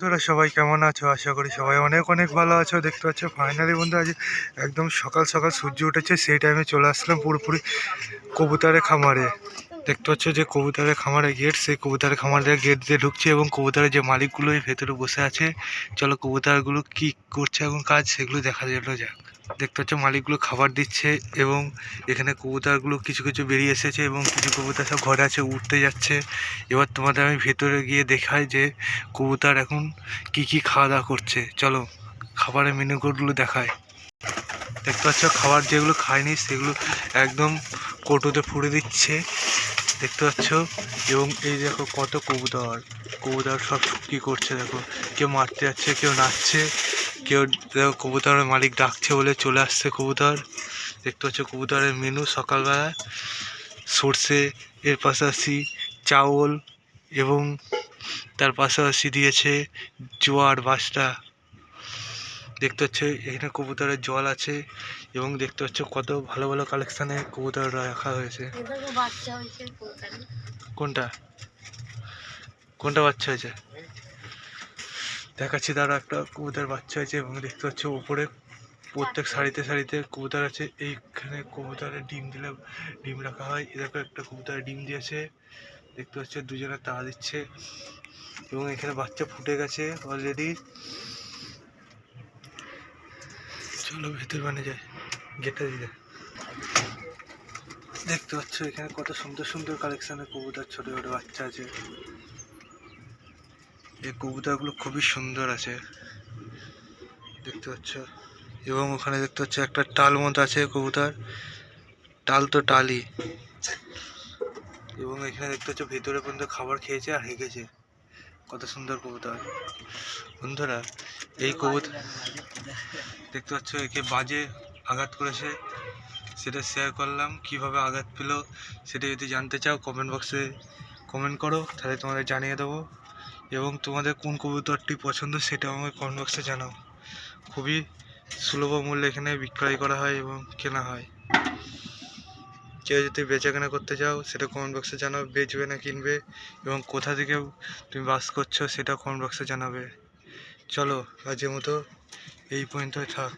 বন্ধুরা সবাই কেমন আছো? আশা করি সবাই অনেক অনেক ভালো আছো। দেখতে পাচ্ছ ফাইনালি বন্ধু আজ একদম সকাল সকাল সূর্য উঠেছে, সেই টাইমে চলে আসলাম পুরোপুরি কবুতরের খামারে। দেখতে পাচ্ছ যে কবুতরের খামারে গেট, সেই কবুতরের খামার দিয়ে গেট দিয়ে ঢুকছে এবং কবুতরের যে মালিকগুলো এই ভেতরে বসে আছে। চলো কবুতরগুলো কি করছে এখন কাজ সেগুলো দেখা যাক। দেখতে পাচ্ছ মালিকগুলো খাবার দিচ্ছে এবং এখানে কবুতরগুলো কিছু কিছু বেরিয়ে এসেছে এবং কিছু কবুতর সব ঘরে আছে, উঠতে যাচ্ছে। এবার তোমাদের আমি ভেতরে গিয়ে দেখাই যে কবুতর এখন কি কি খাওয়া দাওয়া করছে। চলো খাবারের মেনু কোডগুলো দেখায়। দেখতে পাচ্ছ খাবার যেগুলো খায়নি সেগুলো একদম কৌটোতে ফুড়ে দিচ্ছে, দেখতে পাচ্ছ। এবং এই দেখো কত কবুতর, কবুতর সব কি করছে দেখো, কেউ মারতে যাচ্ছে, কেউ নাচছে, কেউ দেখো কবুতরের মালিক ডাকছে বলে চলে আসছে কবুতর। দেখতে পাচ্ছ কবুতরের মেনু সকালবেলা সর্ষে, এর পাশাপাশি চাউল এবং তার পাশাপাশি দিয়েছে জোয়ার বাসটা। দেখতে পাচ্ছ এখানে কবুতরের জল আছে এবং দেখতে পাচ্ছ কত ভালো ভালো কালেকশানে কবুতর রাখা হয়েছে। কোনটা কোনটা বাচ্চা হয়েছে দেখাচ্ছি, তারা একটা কবুতর বাচ্চা হয়েছে এবং দেখতে পাচ্ছ উপরে প্রত্যেক সারিতে সারিতে কবুতর আছে। এইখানে কবুতরের ডিম রাখা হয়। এরকম একটা কবুতরের ডিম দিয়েছে, দেখতে পাচ্ছ দুজনে তাড়া দিচ্ছে এবং এখানে বাচ্চা ফুটে গেছে অলরেডি। চলো ভেতর বানিয়ে যায়, গেটটা দিয়ে। দেখতে পাচ্ছ এখানে কত সুন্দর সুন্দর কালেকশনের কবুতর, ছোট ছোট বাচ্চা আছে। এই কবুতরগুলো খুবই সুন্দর আছে, দেখতে পাচ্ছ। এবং ওখানে দেখতে পাচ্ছ একটা টাল মতো আছে কবুতর, টাল তো টালই। এবং এখানে দেখতে পাচ্ছ ভেতরে পর্যন্ত খাবার খেয়েছে আর হেগেছে, কত সুন্দর কবুতর। বন্ধুরা এই কবুতর দেখতে পাচ্ছ একে বাজে আঘাত করেছে, সেটা শেয়ার করলাম। কিভাবে আঘাত পেল সেটা যদি জানতে চাও কমেন্ট বক্সে কমেন্ট করো, তাহলে তোমাদের জানিয়ে দেবো। এবং তোমাদের কোন কবুতরটি পছন্দ সেটা আমাকে কমেন্ট বক্সে জানাও। খুবই সুলভ মূল্যে এখানে বিক্রয় করা হয় এবং কেনা হয়। কেউ যদি বেচা কেনা করতে চাও সেটা কমেন্ট বক্সে জানাও, বেচবে না কিনবে এবং কোথা থেকে তুমি বাস করছো সেটা কমেন্ট বক্সে জানাবে। চলো আজকের মতো এই পর্যন্তই থাক।